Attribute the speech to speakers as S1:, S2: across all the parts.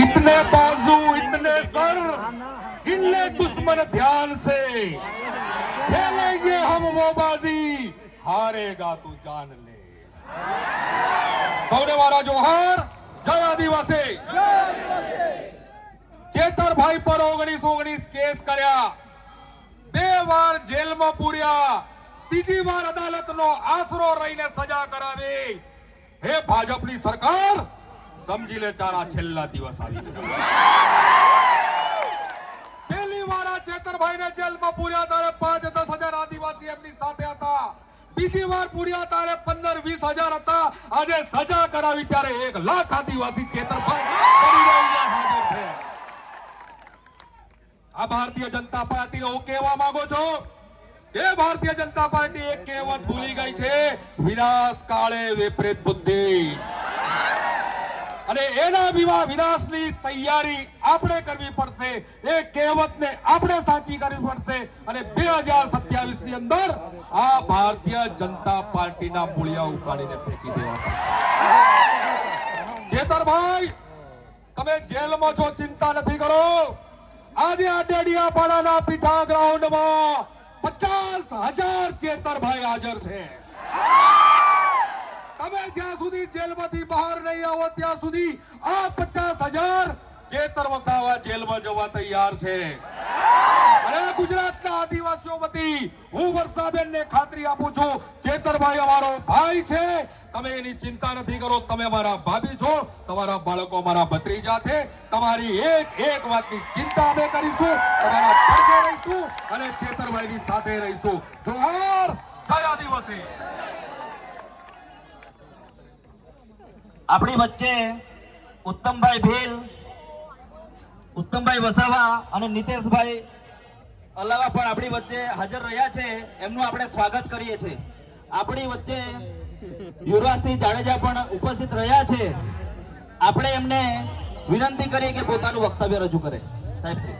S1: इतने बाजू इतने सर गिन ले दुश्मन ध्यान से, खेलेंगे हम वो बाजी, हारेगा तू जान ले। સૌને મારા જોહાર, જય આદિવાસી। ચેતરભાઈ પર 1919 કેસ કર્યા, 2 વાર જેલમાં પૂર્યા, 3જી વાર અદાલતનો આશરો રહીને સજા કરાવી। હે ભાજપની સરકાર, સમજી લે તારા છેલ્લા દિવસ આવી ગયા। પહેલી વાર આ ચેતરભાઈને જેલમાં પૂર્યા ત્યારે 5-10 હજાર આદિવાસી એમની સાથે હતા, બીજી વાર પૂર્યા ત્યારે 15-20 હજાર હતા, આજે સજા કરાવી ત્યારે 1 લાખ આદિવાસી ચેતરભાઈ હાજર છે। આ ભારતીય જનતા પાર્ટીને હું કહેવા માંગુ છું કે ભારતીય જનતા પાર્ટી એક કહેવત ભૂલી ગઈ છે, વિનાશ કાળે વિપરીત બુદ્ધિ, અને એના વિનાશની તૈયારી આપણે કરવી પડશે। એ કહેવતને આપણે સાચી કરવી પડશે અને 2027 ની અંદર આ ભારતીય જનતા પાર્ટીના મૂળિયા ઉપાડીને ફેંકી દેવા પડશે। ચેતરભાઈ, તમે જેલમાં છો, ચિંતા નથી કરો। આજે આ ડેડિયાપાડાના પીઠા ગ્રાઉન્ડમાં 50,000 ચેતરભાઈ હાજર છે। તમે જ્યાં સુધી જેલમાંથી બહાર નહીં આવો ત્યાં સુધી આ 50,000 ચેતર વસાવા જેલમાં જવા તૈયાર છે। અને ગુજરાતના આદિવાસીઓ વતી હું વર્ષાબેનને ખાતરી આપું છું, ચેતરભાઈ અમારો ભાઈ છે, તમે એની ચિંતા નથી કરો। તમે મારા ભાભી છો, તમારા બાળકો મારા ભત્રીજા છે, તમારી એક વાતની ચિંતા અમે કરીશું, તમારા પડખે રહીશું અને ચેતરભાઈની સાથે રહીશું। જોહાર, જય આદિવાસી।
S2: આપણી વચ્ચે ઉત્તમભાઈ ભીલ, ઉત્તમભાઈ વસાવા અને નીતેશભાઈ અલાવા પણ આપણી વચ્ચે હાજર રહ્યા છે, એમનું આપણે સ્વાગત કરીએ છીએ। આપણી વચ્ચે યુવરાજસિંહ જાડેજા પણ ઉપસ્થિત રહ્યા છે, આપણે એમને વિનંતી કરીએ કે પોતાનું વક્તવ્ય રજૂ કરે। સાહેબ શ્રી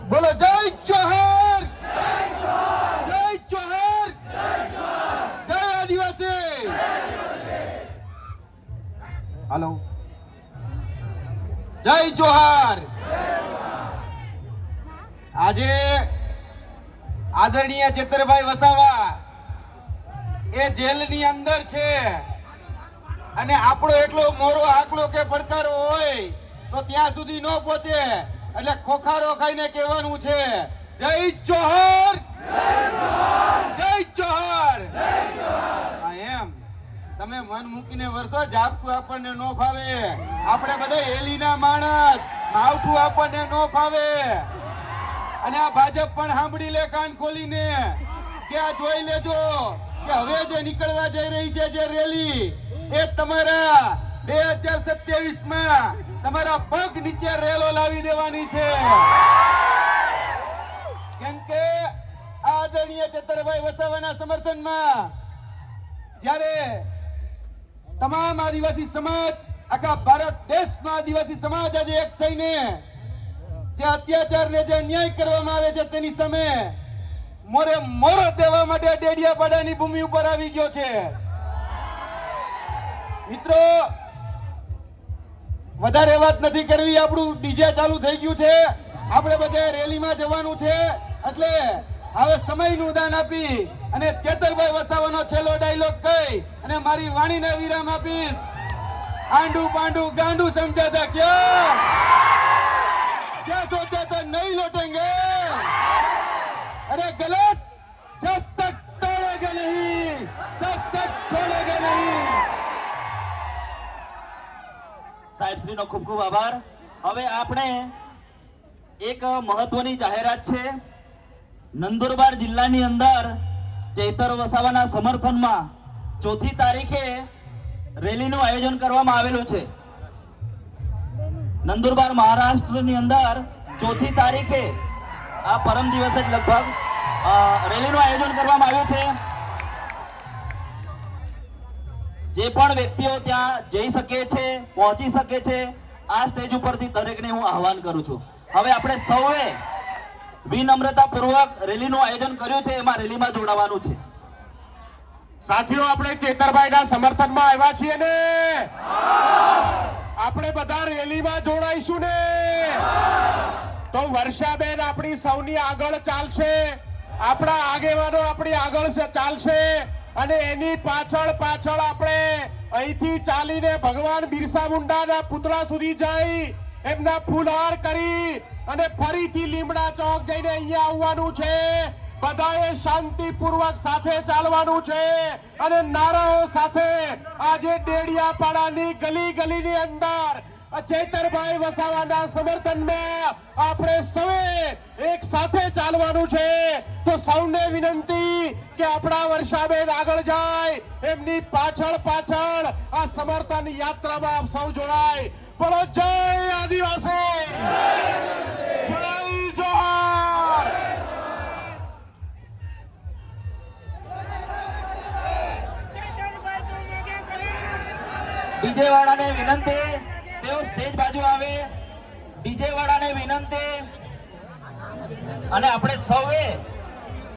S1: બોલો જય જોહાર, हेलो जय जोहार। આજે આદરણીય ચેતરભાઈ વસાવા એ જેલની અંદર છે અને આપણો એટલો મોરો આકલો કે પડકારો હોય તો ત્યાં સુધી ન પહોંચે, એટલે ખોખારો ખાઈને કહેવાનું છે, જય જોહાર, જય જોહાર। એમ તમે મન મૂકીને વર્ષો જાપતું આપણને નો ફાવે, આપણે બધા એલીના માણસ, માવઠું આપણને નો ફાવે। અને આ ભાજપ પણ સાંભળી લે કાન ખોલીને કે આ જોઈ લેજો કે હવે જે નીકળવા જઈ રહી છે જે રેલી, એ તમારા 2027 માં તમારા પગ નીચે રેલો લાવી દેવાની છે। કેમ કે આદરણીય ચેતરભાઈ વસાવાના સમર્થનમાં જ્યારે તમામ આદિવાસી સમાજ, આખા ભારત દેશના આદિવાસી સમાજ આજે એક થઈને જે અત્યાચાર ને જે ન્યાય કરવામાં આવે છે તેની સામે મોરે મોરો દેવા માટે ડેડિયાપાડાની ભૂમિ ઉપર આવી ગયો છે। મિત્રો, વધારે વાત નથી કરવી, આપણું ડીજે ચાલુ થઈ ગયું છે, આપણે બધે રેલીમાં જવાનું છે, એટલે હવે સમયનું દાન આપી અને ચેતરભાઈ વસાવાનો છેલ્લો ડાયલોગ કહી અને મારી વાણીને વિરામ આપીશ। આંડુ પાંડુ ગાંડુ સમજા था क्या सोचा था नहीं लौटेंगे, अरे गलत, जब तक तोड़ेंगे नहीं तब तक छोड़ेंगे नहीं।
S2: સાહેબ શ્રીનો ખૂબ ખૂબ આભાર। હવે આપણે એક મહત્વની જાહેરાત છે, નંદુરબાર જિલ્લાની અંદર ચેતર વસાવાના સમર્થનમાં 4મી તારીખે રેલીનું આયોજન કરવામાં આવેલું છે। નંદુરબાર મહારાષ્ટ્રની અંદર 4મી તારીખે આ પરમ દિવસે જ લગભગ રેલીનું આયોજન કરવામાં આવ્યું છે। જે પણ વ્યક્તિઓ ત્યાં જઈ શકે છે, પહોંચી શકે છે, આ સ્ટેજ ઉપરથી દરેકને હું આહવાન કરું છું। હવે આપણે સૌએ વિનમ્રતાપૂર્વક રેલીનું આયોજન કર્યું છે, એમાં રેલીમાં જોડાવાનું છે.
S3: સાથીઓ, આપણે ચેતરભાઈના સમર્થનમાં આવ્યા છીએ ને? આપણે બધા રેલીમાં જોડાઈશું ને? તો વર્ષાબેન આપણી સૌની આગળ ચાલશે, આપણા આગેવાનો આપણી આગળ ચાલશે, અને એની પાછળ પાછળ આપણે અહીંથી ચાલીને ભગવાન બિરસા મુંડાના પુતળા સુધી જઈ એમના ફૂલહાર કરી અને ફરીથી લીમડા ચોક જઈને અહીંયા આવવાનું છે. બધાએ શાંતિપૂર્વક સાથે ચાલવાનું છે અને નારાઓ સાથે આજે ડેડિયાપાડાની ગલી ગલીની અંદર ચેતરભાઈ વસાવાના સમર્થનમાં આપણે સૌએ એક સાથે ચાલવાનું છે. તો સૌને વિનંતી કે આપણા વર્ષાબેન આગળ જાય, એમની પાછળ પાછળ આ સમર્થન યાત્રામાં આપ સૌ જોડાય. બોલો જય આદિવાસી, જય જોહાર.
S2: ડીજે વાળાને વિનંતી, તેઓ સ્ટેજ બાજુ આવે. ડીજે વાળાને વિનંતી, અને આપણે સૌએ